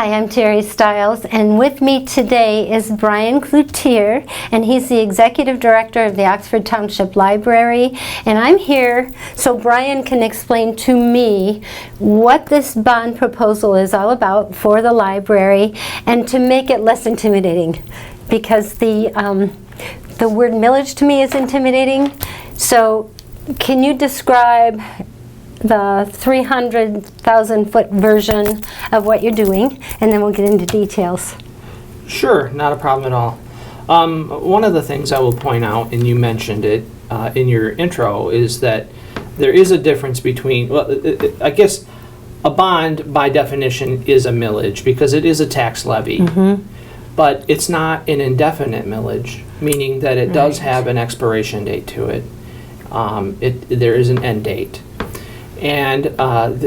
Hi, I'm Terry Stiles, and with me today is Bryan Cloutier, and he's the Executive Director of the Oxford Township Library. And I'm here so Bryan can explain to me what this bond proposal is all about for the library, and to make it less intimidating, because the word millage to me is intimidating. So can you describe the 300,000 foot version of what you're doing, and then we'll get into details. Sure, not a problem at all. One of the things I will point out, and you mentioned it in your intro, is that there is a difference between, well, I guess a bond by definition is a millage because it is a tax levy, but it's not an indefinite millage, meaning that it does have an expiration date to it. There is an end date. And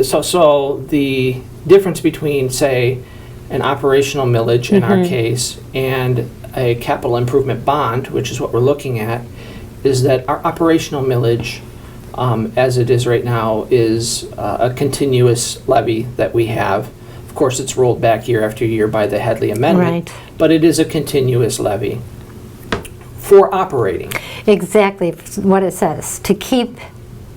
so the difference between, say, an operational millage in our case and a capital improvement bond, which is what we're looking at, is that our operational millage, as it is right now, is a continuous levy that we have. Of course, it's rolled back year after year by the Headley Amendment, but it is a continuous levy for operating. Exactly what it says, to keep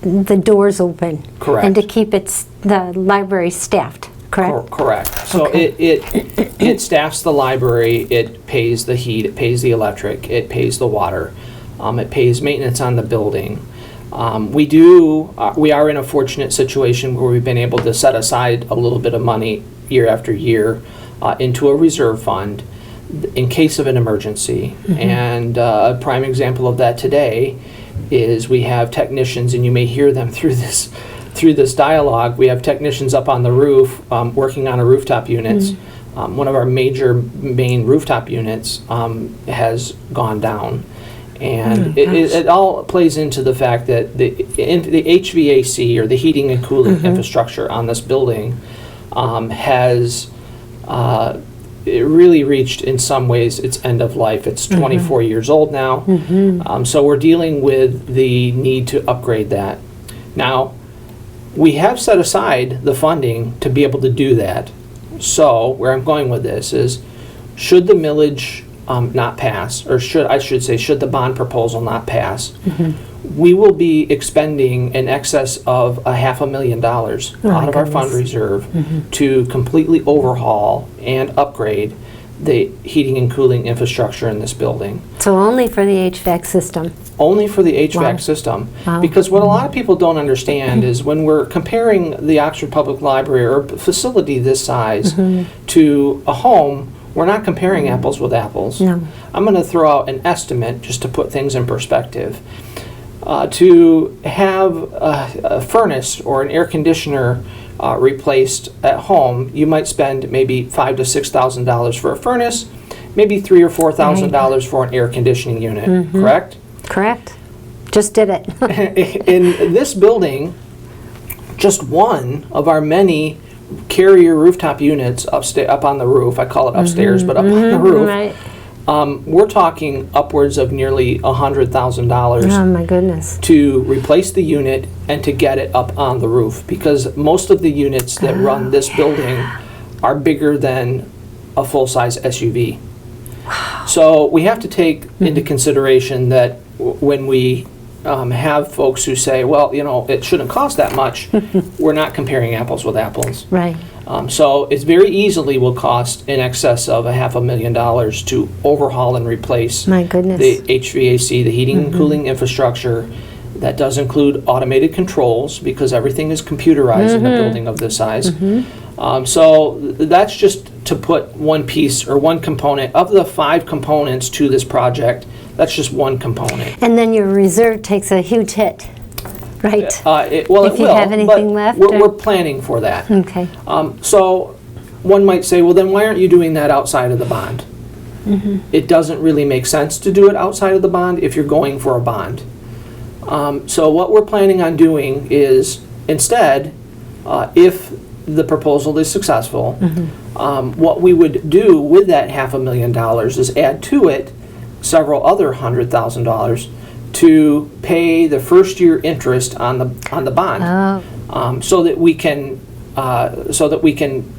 the doors open. Correct. And to keep the library staffed, correct? Correct. So it staffs the library, it pays the heat, it pays the electric, it pays the water, it pays maintenance on the building. We are in a fortunate situation where we've been able to set aside a little bit of money year after year into a reserve fund in case of an emergency. And a prime example of that today is we have technicians, and you may hear them through this dialogue. We have technicians up on the roof working on a rooftop units. One of our main rooftop units has gone down, and it all plays into the fact that the HVAC, or the heating and cooling infrastructure on this building, has it really reached, in some ways, its end of life. It's 24 years old now, so we're dealing with the need to upgrade that. Now, we have set aside the funding to be able to do that. So where I'm going with this is, should the millage not pass, or should the bond proposal not pass, we will be expending in excess of $500,000 out of our fund reserve to completely overhaul and upgrade the heating and cooling infrastructure in this building. So only for the HVAC system? Only for the HVAC system. Because what a lot of people don't understand is, when we're comparing the Oxford Public Library, or a facility this size, to a home, we're not comparing apples with apples. No. I'm going to throw out an estimate just to put things in perspective. To have a furnace or an air conditioner replaced at home, you might spend maybe $5,000 to $6,000 for a furnace, maybe $3,000 or $4,000 for an air conditioning unit. Correct? Correct. Just did it. In this building, just one of our many carrier rooftop units up on the roof, I call it upstairs, but up on the roof, we're talking upwards of nearly $100,000. Oh my goodness. To replace the unit and to get it up on the roof, because most of the units that run this building are bigger than a full-size SUV. Wow. So we have to take into consideration that when we have folks who say, well, it shouldn't cost that much, we're not comparing apples with apples. Right. So it very easily will cost in excess of $500,000 to overhaul and replace the HVAC, the heating and cooling infrastructure. That does include automated controls, because everything is computerized in a building of this size. So that's just to put one piece or one component of the 5 components to this project. That's just one component. And then your reserve takes a huge hit, right? It will, have anything left, we're planning for that. Okay. So one might say, well, then why aren't you doing that outside of the bond? It doesn't really make sense to do it outside of the bond if you're going for a bond. So what we're planning on doing is, instead, if the proposal is successful, what we would do with that $500,000 is add to it several other $100,000 to pay the first year interest on the bond, so that we can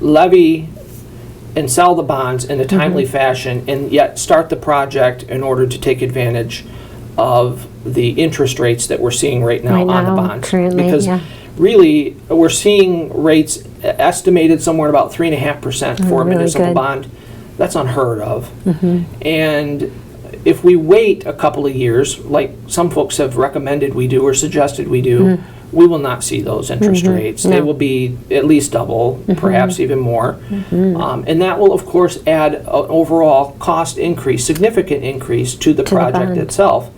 levy and sell the bonds in a timely fashion, and yet start the project in order to take advantage of the interest rates that we're seeing right now on the bonds. Currently, because really, we're seeing rates estimated somewhere about 3.5% for a really municipal good. bond. That's unheard of. And if we wait a couple of years, like some folks have recommended we do or suggested we do, we will not see those interest rates. They will be at least double, perhaps even more. And that will, of course, add an overall cost increase, significant increase to the project itself.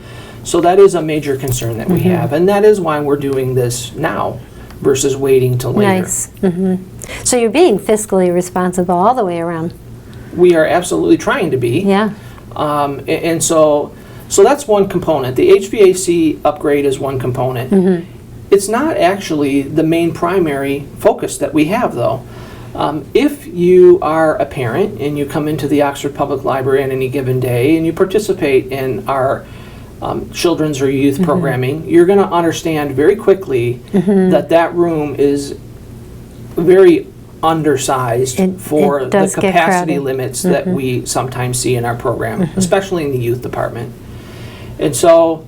So that is a major concern that we have. And that is why we're doing this now versus waiting till later. Nice. So you're being fiscally responsible all the way around. We are absolutely trying to be. Yeah. And so that's one component. The HVAC upgrade is one component. It's not actually the main primary focus that we have, though. If you are a parent and you come into the Oxford Public Library on any given day and you participate in our children's or youth programming, you're going to understand very quickly that that room is very undersized for the capacity limits that we sometimes see in our program, especially in the youth department. And so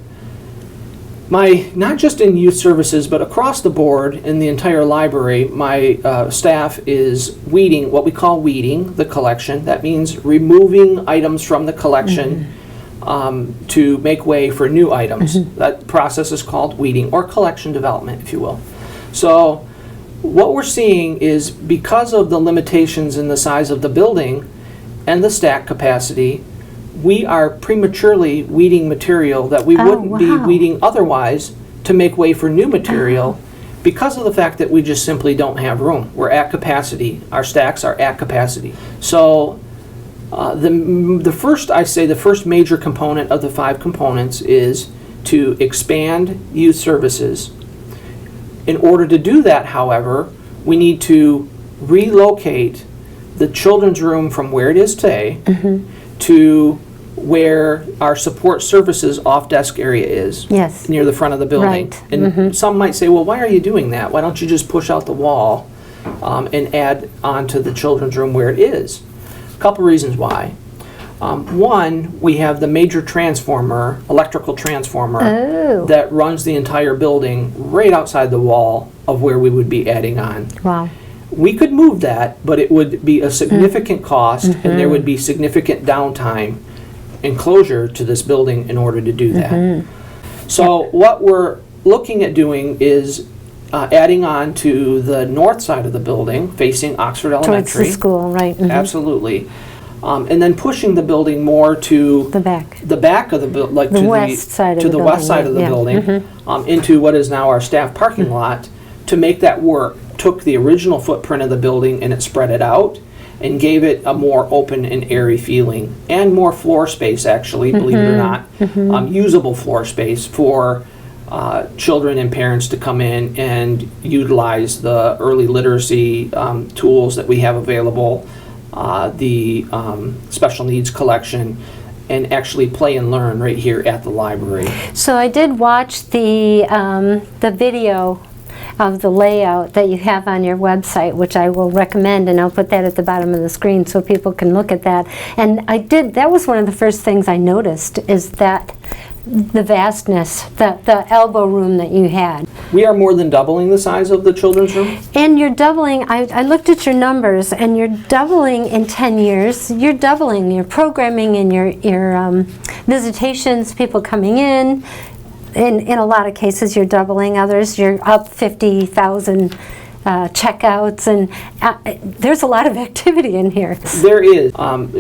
not just in youth services, but across the board in the entire library, my staff is weeding, what we call weeding the collection. That means removing items from the collection to make way for new items. That process is called weeding, or collection development, if you will. So what we're seeing is, because of the limitations in the size of the building and the stack capacity, we are prematurely weeding material that we wouldn't be weeding otherwise to make way for new material because of the fact that we just simply don't have room. We're at capacity. Our stacks are at capacity. So the first major component of the 5 components is to expand youth services. In order to do that, however, we need to relocate the children's room from where it is today to where our support services off-desk area is, near the front of the building. Right. And some might say, well, why are you doing that? Why don't you just push out the wall and add onto the children's room where it is? A couple reasons why. One, we have the major transformer, electrical transformer, that runs the entire building right outside the wall of where we would be adding on. Wow. We could move that, but it would be a significant cost, and there would be significant downtime and closure to this building in order to do that. So what we're looking at doing is adding on to the north side of the building, facing Oxford Elementary. Towards the school, right. Absolutely. And then pushing the building more to the back of the building, like the west side of the west side of the building, into what is now our staff parking lot. To make that work, took the original footprint of the building and it spread it out and gave it a more open and airy feeling, and more floor space, actually, believe it or not, usable floor space for children and parents to come in and utilize the early literacy tools that we have available, the special needs collection, and actually play and learn right here at the library. So I did watch the video of the layout that you have on your website, which I will recommend, and I'll put that at the bottom of the screen so people can look at that. And that was one of the first things I noticed, is that the vastness, the elbow room that you had. We are more than doubling the size of the children's room. And you're doubling, I looked at your numbers, and you're doubling in 10 years. You're doubling your programming and your visitations, people coming in. In a lot of cases, you're doubling. Others, you're up 50,000 checkouts, and there's a lot of activity in here. There is.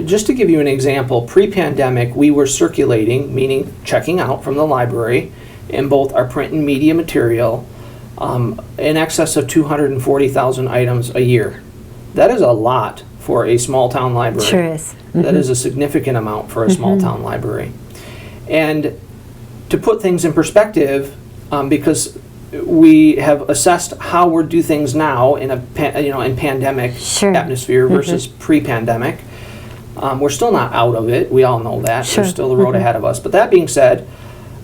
Just to give you an example, pre-pandemic, we were circulating, meaning checking out from the library, in both our print and media material, in excess of 240,000 items a year. That is a lot for a small town library. Sure is. That is a significant amount for a small town library. And to put things in perspective, because we have assessed how we do things now in in pandemic atmosphere versus pre-pandemic. We're still not out of it. We all know that. There's still a road ahead of us. But that being said,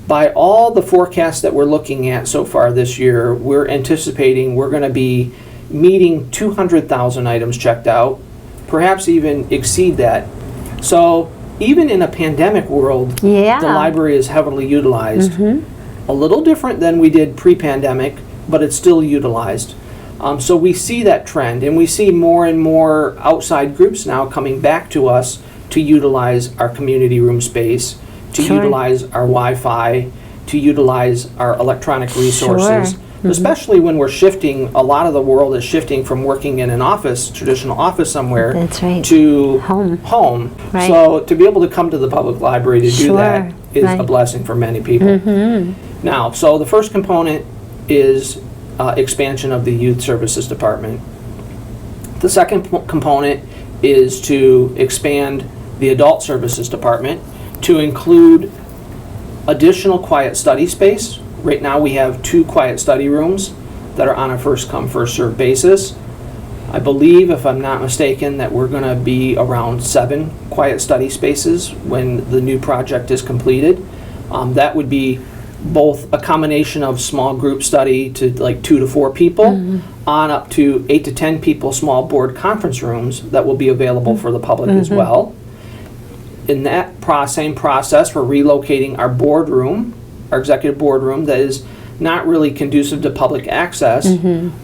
by all the forecasts that we're looking at so far this year, we're anticipating we're going to be meeting 200,000 items checked out perhaps even exceed that. So even in a pandemic world, the library is heavily utilized. A little different than we did pre-pandemic, but it's still utilized. So we see that trend, and we see more and more outside groups now coming back to us to utilize our community room space, to utilize our Wi-Fi, to utilize our electronic resources, especially when we're shifting. A lot of the world is shifting from working in an office, traditional office somewhere, to home. Right. So to be able to come to the public library to do that is a blessing for many people. Now, so the first component is expansion of the Youth Services Department. The second component is to expand the Adult Services Department to include additional quiet study space. Right now we have 2 quiet study rooms that are on a first come, first served basis. I believe, if I'm not mistaken, that we're going to be around 7 quiet study spaces when the new project is completed. That would be both a combination of small group study to like 2 to 4 people on up to 8 to 10 people small board conference rooms that will be available for the public as well. In that same process, we're relocating our boardroom, our executive boardroom that is not really conducive to public access,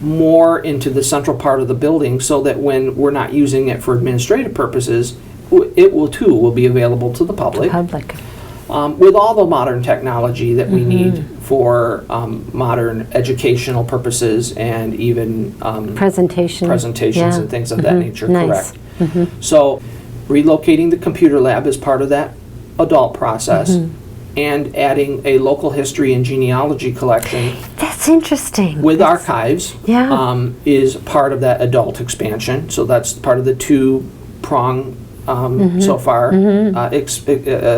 more into the central part of the building so that when we're not using it for administrative purposes, it will be available to the public. With all the modern technology that we need for modern educational purposes and even presentations and things of that nature, correct. So relocating the computer lab is part of that adult process, and adding a local history and genealogy collection. That's interesting. With archives is part of that adult expansion. So that's part of the 2-prong so far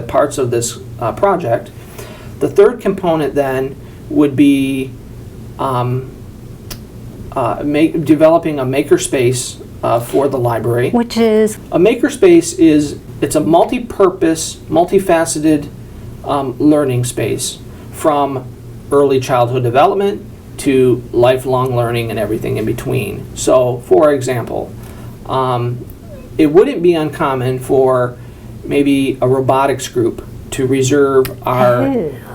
parts of this project. The third component then would be developing a makerspace for the library. Which is? A makerspace it's a multi-purpose, multifaceted learning space from early childhood development to lifelong learning and everything in between. So, for example, it wouldn't be uncommon for maybe a robotics group to reserve our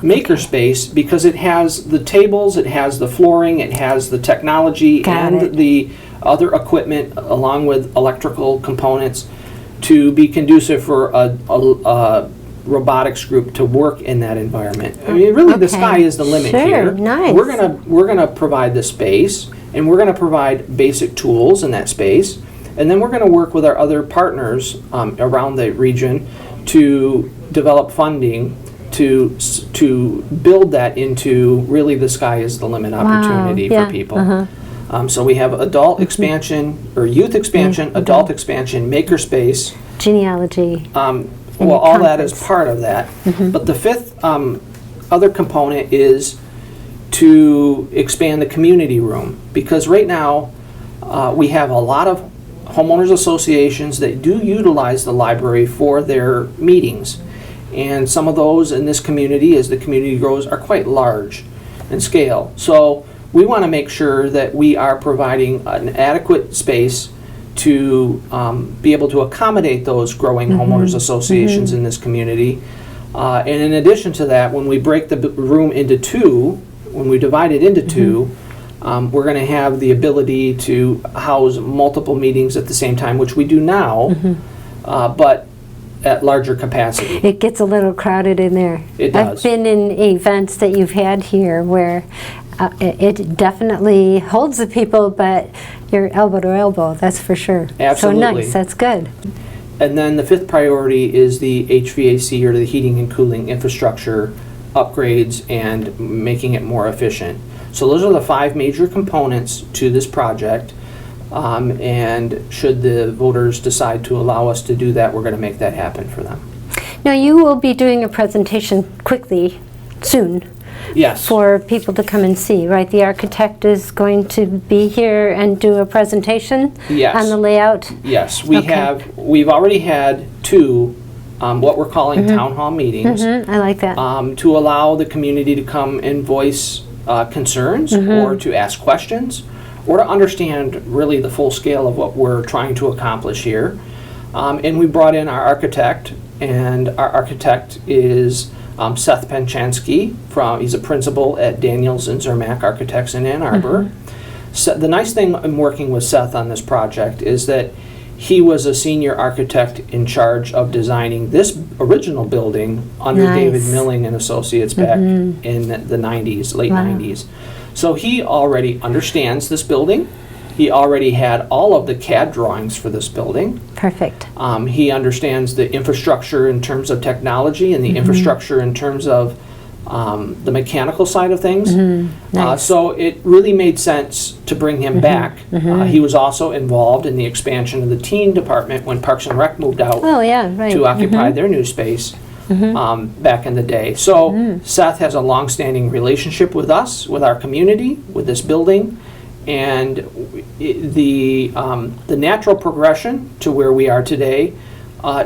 makerspace because it has the tables, it has the flooring, it has the technology the other equipment along with electrical components to be conducive for a robotics group to work in that environment. I mean, really, the sky is the limit here. Nice. We're gonna provide the space, and we're gonna provide basic tools in that space, and then we're gonna work with our other partners around the region to develop funding to build that into really the sky is the limit opportunity for people. So we have adult expansion or youth expansion, adult expansion, makerspace, genealogy. Well, all that is part of that. But the fifth other component is to expand the community room, because right now we have a lot of homeowners associations that do utilize the library for their meetings. And some of those in this community, as the community grows, are quite large in scale. So we want to make sure that we are providing an adequate space to be able to accommodate those growing homeowners associations in this community. And in addition to that, when we break the room into 2, when we divide it into 2, we're going to have the ability to house multiple meetings at the same time, which we do now, but at larger capacity. It gets a little crowded in there. It does. I've been in events that you've had here where it definitely holds the people, but you're elbow to elbow, that's for sure. Absolutely. So nice, that's good. And then the 5th priority is the HVAC, or the heating and cooling infrastructure upgrades and making it more efficient. So those are the 5 major components to this project. And should the voters decide to allow us to do that, we're going to make that happen for them. Now you will be doing a presentation quickly, soon. Yes. For people to come and see, right? The architect is going to be here and do a presentation on the layout? Yes, we've already had 2 what we're calling town hall meetings. I like that. To allow the community to come and voice concerns or to ask questions or to understand really the full scale of what we're trying to accomplish here. And we brought in our architect, and our architect is Seth Penchansky. He's a principal at Daniels and Zermatt Architects in Ann Arbor. So the nice thing in working with Seth on this project is that he was a senior architect in charge of designing this original building under David Milling and Associates back in the 90s, late 90s. So he already understands this building. He already had all of the CAD drawings for this building. Perfect. He understands the infrastructure in terms of technology and the infrastructure in terms of the mechanical side of things. Nice. So it really made sense to bring him back. He was also involved in the expansion of the teen department when Parks and Rec moved out to occupy their new space back in the day. So Seth has a long-standing relationship with us, with our community, with this building, and the natural progression to where we are today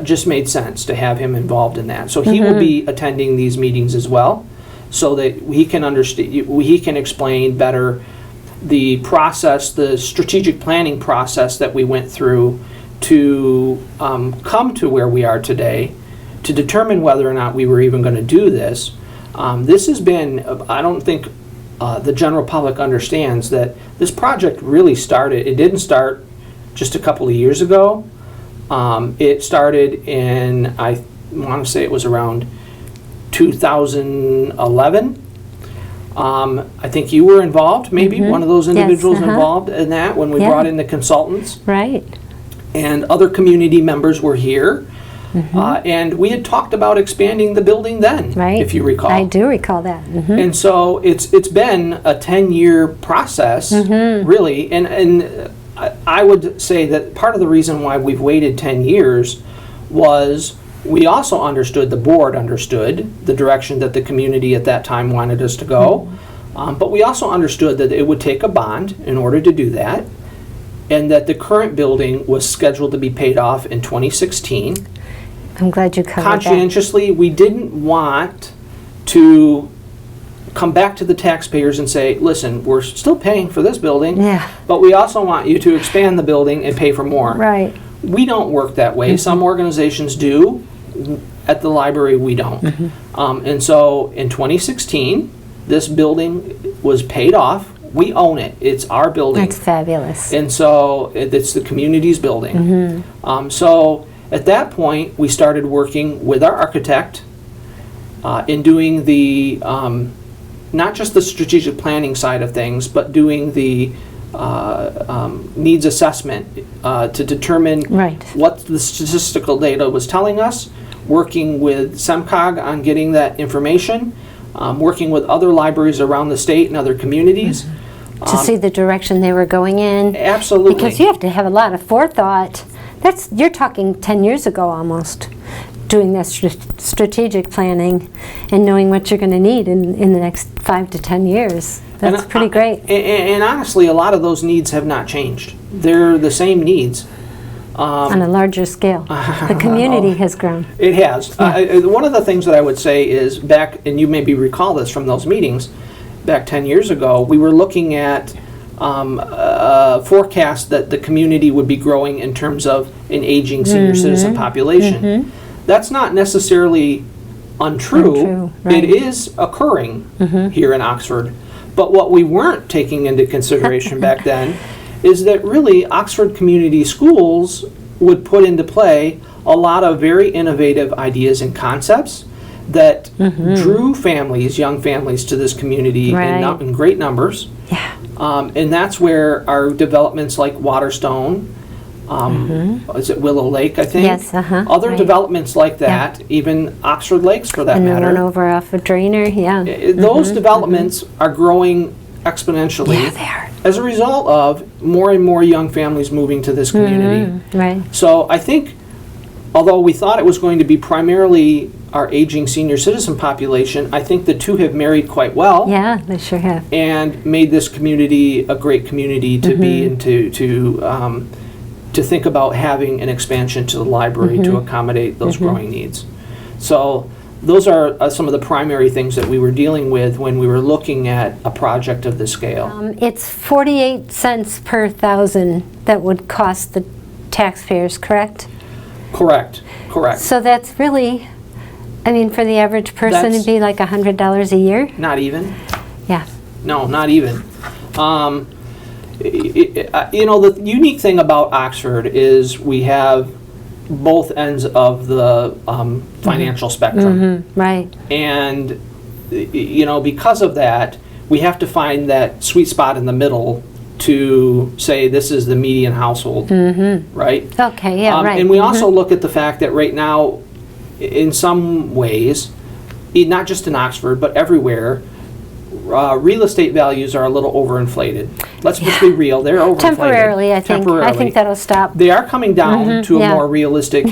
just made sense to have him involved in that. So he will be attending these meetings as well, so that he can understand, he can explain better the process, the strategic planning process that we went through to come to where we are today, to determine whether or not we were even going to do this. This has been, I don't think the general public understands that this project really started, it didn't start just a couple of years ago. It started in, I want to say it was around 2011. I think you were involved, maybe one of those individuals involved in that when we brought in the consultants. Right. And other community members were here. And we had talked about expanding the building then, if you recall. I do recall that. And so it's been a 10-year process, really. And I would say that part of the reason why we've waited 10 years was we also understood, the board understood the direction that the community at that time wanted us to go. But we also understood that it would take a bond in order to do that, and that the current building was scheduled to be paid off in 2016. I'm glad you covered Conscientiously, we didn't want to come back to the taxpayers and say, listen, we're still paying for this building, but we also want you to expand the building and pay for more. Right. We don't work that way. Some organizations do. At the library, we don't. And so in 2016, this building was paid off. We own it. It's our building. That's fabulous. And so it's the community's building. So at that point, we started working with our architect in doing the not just the strategic planning side of things, but doing the needs assessment to determine what the statistical data was telling us, working with SEMCOG on getting that information, working with other libraries around the state and other communities. To see the direction they were going in. Absolutely. Because you have to have a lot of forethought. You're talking 10 years ago almost, doing that strategic planning and knowing what you're going to need in the next 5 to 10 years. That's pretty great. And honestly, a lot of those needs have not changed. They're the same needs. On a larger scale. The community has grown. It has. One of the things that I would say is back, and you maybe recall this from those meetings, back 10 years ago, we were looking at a forecast that the community would be growing in terms of an aging senior citizen population. That's not necessarily untrue. It is occurring here in Oxford. But what we weren't taking into consideration back then is that really Oxford Community Schools would put into play a lot of very innovative ideas and concepts that drew families, young families, to this community in great numbers. And that's where our developments like Waterstone, is it Willow Lake, I think? Yes, Other developments like that, even Oxford Lakes for that matter. And one over off of Drainer, Those developments are growing exponentially. Yeah, they are. As a result of more and more young families moving to this community. So I think, although we thought it was going to be primarily our aging senior citizen population, I think the two have married quite well. Yeah, they sure have. And made this community a great community to be in, to think about having an expansion to the library to accommodate those growing needs. So those are some of the primary things that we were dealing with when we were looking at a project of this scale. It's 48 cents per thousand that would cost the taxpayers, correct? Correct. So that's really, I mean, for the average person, it'd be like $100 a year? Not even. Yeah. No, not even. The unique thing about Oxford is we have both ends of the financial spectrum. Right. And, because of that, we have to find that sweet spot in the middle to say this is the median household, right? Okay, yeah, right. And we also look at the fact that right now, in some ways, not just in Oxford, but everywhere, real estate values are a little overinflated. Let's just be real; they're overinflated. Temporarily, I think. I think that'll stop. They are coming down to a more realistic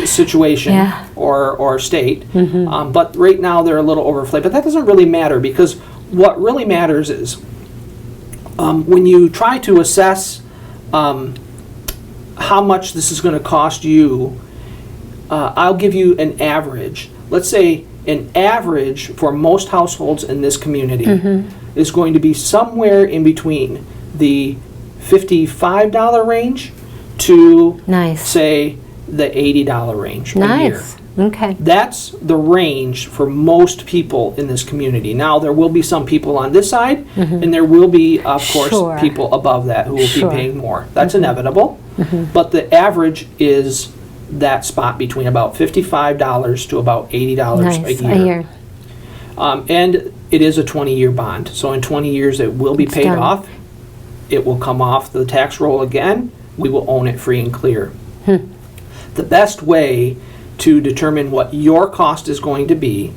situation Yeah. or state, but right now they're a little overinflated. But that doesn't really matter, because what really matters is when you try to assess how much this is going to cost you. I'll give you an average. Let's say an average for most households in this community is going to be somewhere in between the $55 range to, say, the $80 range a year. Okay. That's the range for most people in this community. Now, there will be some people on this side, and there will be, of course, people above that who will be paying more. That's inevitable. But the average is that spot between about $55 to about $80 a year. And it is a 20-year bond. So in 20 years, it will be paid off. It will come off the tax roll again. We will own it free and clear. The best way to determine what your cost is going to be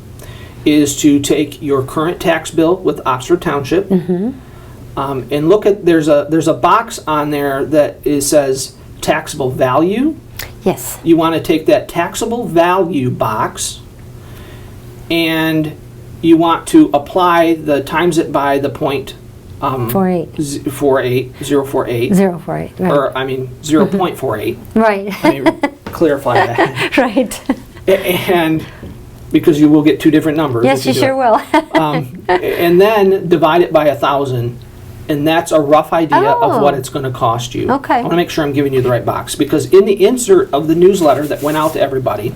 is to take your current tax bill with Oxford Township and look at, there's a box on there that says taxable value. Yes. You want to take that taxable value box and you want to apply the times it by the point 0.48. 0.48. 0.48. Right. Or, 0.48. Right. Let me clarify that. Right. And because you will get two different numbers. Yes, you sure will. And then divide it by 1,000. And that's a rough idea of what it's going to cost you. Okay. I want to make sure I'm giving you the right box, because in the insert of the newsletter that went out to everybody,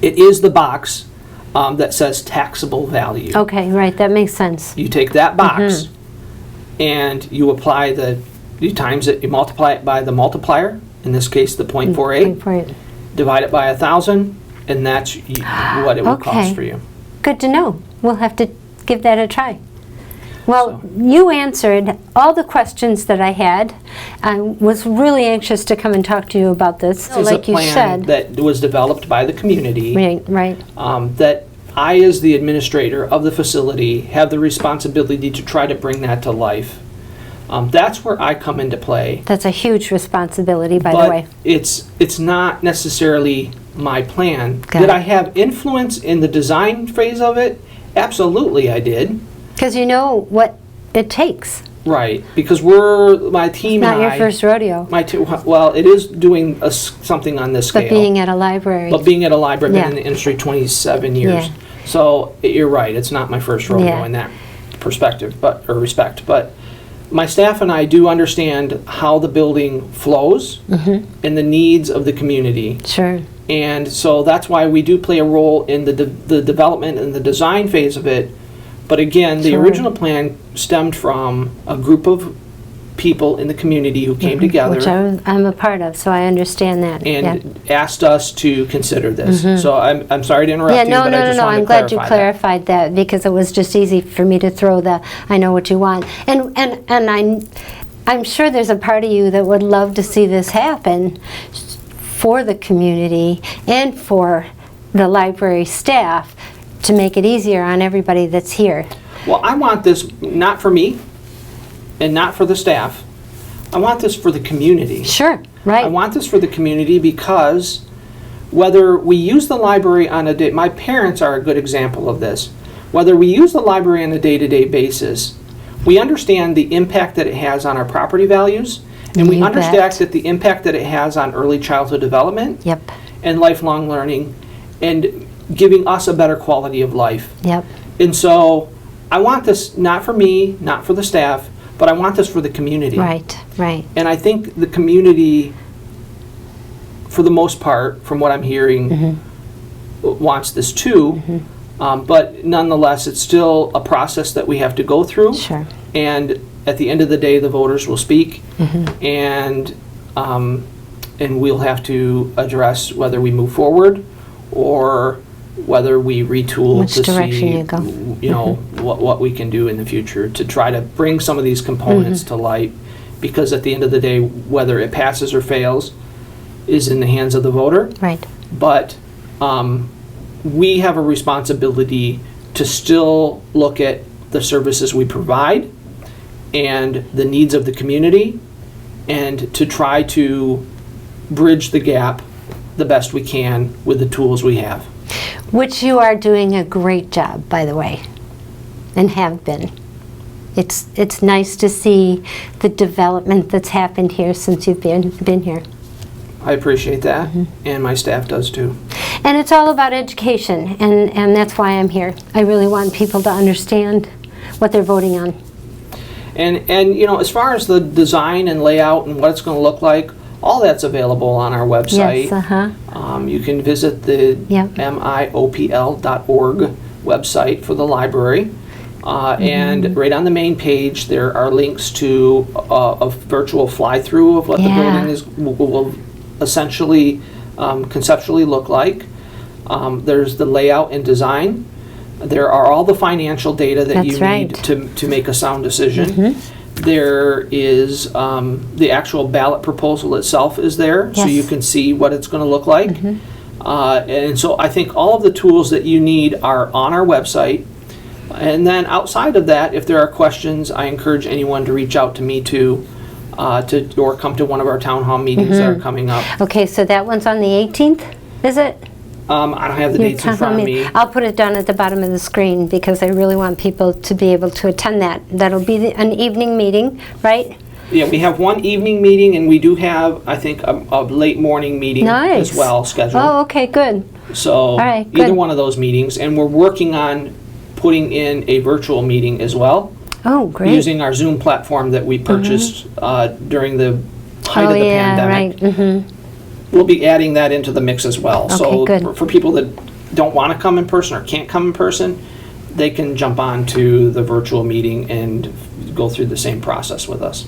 it is the box that says taxable value. Okay, right, that makes sense. You take that box and you apply you times it, you multiply it by the multiplier, in this case the 0.48, divide it by 1,000, and that's what it will cost for you. Good to know. We'll have to give that a try. Well, you answered all the questions that I had. I was really anxious to come and talk to you about this. This is a plan that was developed by the community. Right. That I, as the administrator of the facility, have the responsibility to try to bring that to life. That's where I come into play. That's a huge responsibility, by the way. It's not necessarily my plan. Got Did it. I have influence in the design phase of it? Absolutely, I did. Because you know what it takes. Right, because my team It's and not your first rodeo. Well, it is doing something on this scale. But being at a library. But being at a library, Yeah. been in the industry 27 years. Yeah. So you're right, it's not my first rodeo Yeah. in that perspective, or respect. But my staff and I do understand how the building flows and the needs of the community. Sure. And so that's why we do play a role in the development and the design phase of it. But again, the original plan stemmed from a group of people in the community who came together. Which I'm a part of, so I understand that. And asked us to consider this. So I'm sorry to interrupt you, but I just wanted to clarify I'm glad you clarified that, because it was just easy for me to throw I know what you want. And I'm sure there's a part of you that would love to see this happen for the community and for the library staff, to make it easier on everybody that's here. Well, I want this not for me and not for the staff. I want this for the community. Sure, right. I want this for the community because whether we use the library on a day, my parents are a good example of this. Whether we use the library on a day-to-day basis, we understand the impact that it has on our property values, and we understand that the impact that it has on early childhood development Yep. and lifelong learning. And giving us a better quality of life. Yep. And so I want this not for me, not for the staff, but I want this for the community. Right, right. And I think the community, for the most part, from what I'm hearing, wants this too. But nonetheless, it's still a process that we have to go through. Sure. And at the end of the day, the voters will speak, and we'll have to address whether we move forward or whether we retool Which to direction see, you go. you know, what we can do in the future to try to bring some of these components to light. Because at the end of the day, whether it passes or fails is in the hands of the voter. Right. But we have a responsibility to still look at the services we provide and the needs of the community, and to try to bridge the gap the best we can with the tools we have. Which you are doing a great job, by the way, and have been. It's nice to see the development that's happened here since you've been here. I appreciate that, and my staff does too. And it's all about education, and that's why I'm here. I really want people to understand what they're voting on. And you know, as far as the design and layout and what it's going to look like, all that's available on our website. Yes, You can visit the Yep. miopl.org website for the library. And right on the main page, there are links to a virtual fly-through of what the building will essentially conceptually look like. There's the layout and design. There are all the financial data that you need to make a sound decision. There is the actual ballot proposal itself is there, so you can see what it's going to look like. And so I think all of the tools that you need are on our website. And then outside of that, if there are questions, I encourage anyone to reach out to me or come to one of our town hall meetings that are coming up. Okay, so that one's on the 18th, is it? I don't have the dates in front of me. I'll put it down at the bottom of the screen because I really want people to be able to attend that. That'll be an evening meeting, right? Yeah, we have one evening meeting, and we do have, I think, a late morning meeting as well scheduled. Oh, okay, good. So right, either good. one of those meetings, and we're working on putting in a virtual meeting as well. Oh, great. Using our Zoom platform that we purchased during the height of the pandemic. Right. We'll be adding that into the mix as well. Okay, So good. for people that don't want to come in person or can't come in person, they can jump on to the virtual meeting and go through the same process with us.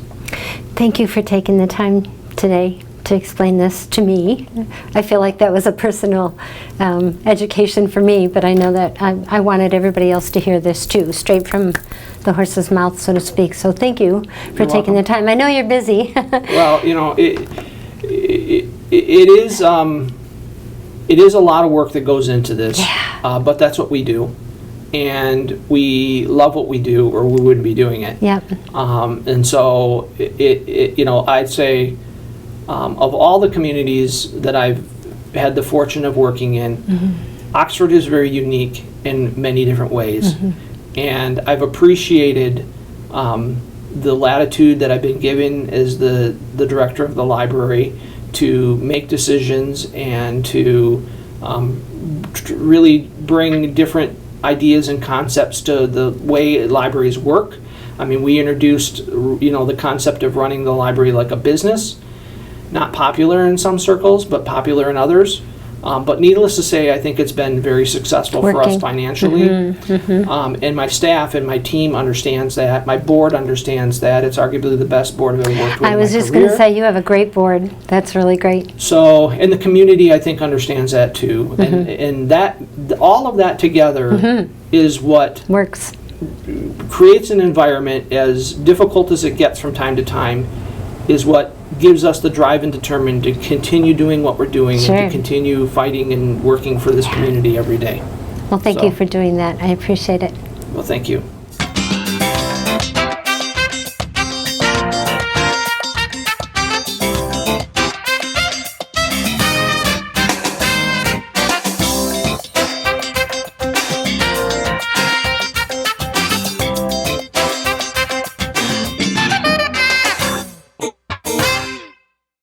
Thank you for taking the time today to explain this to me. I feel like that was a personal education for me, but I know that I wanted everybody else to hear this too, straight from the horse's mouth, so to speak. So thank you for taking the time. I know you're busy. Well, you know, it is a lot of work that goes into this, but that's what we do. And we love what we do, or we wouldn't be doing it. Yep. And so, you know, I'd say of all the communities that I've had the fortune of working in, Oxford is very unique in many different ways. And I've appreciated the latitude that I've been given as the director of the library to make decisions and to really bring different ideas and concepts to the way libraries work. I mean, we introduced, you know, the concept of running the library like a business. Not popular in some circles, but popular in others. But needless to say, I think it's been very successful for us financially. And my staff and my team understands that. My board understands that. It's arguably the best board I've ever worked with. I was just going to say, you have a great board. That's really great. So, and the community, I think, understands that too. And that, all of that together is what works. Creates an environment, as difficult as it gets from time to time, is what gives us the drive and determined to continue doing what we're doing and to continue fighting and working for this community every day. Well, thank you for doing that. I appreciate it. Well, thank you.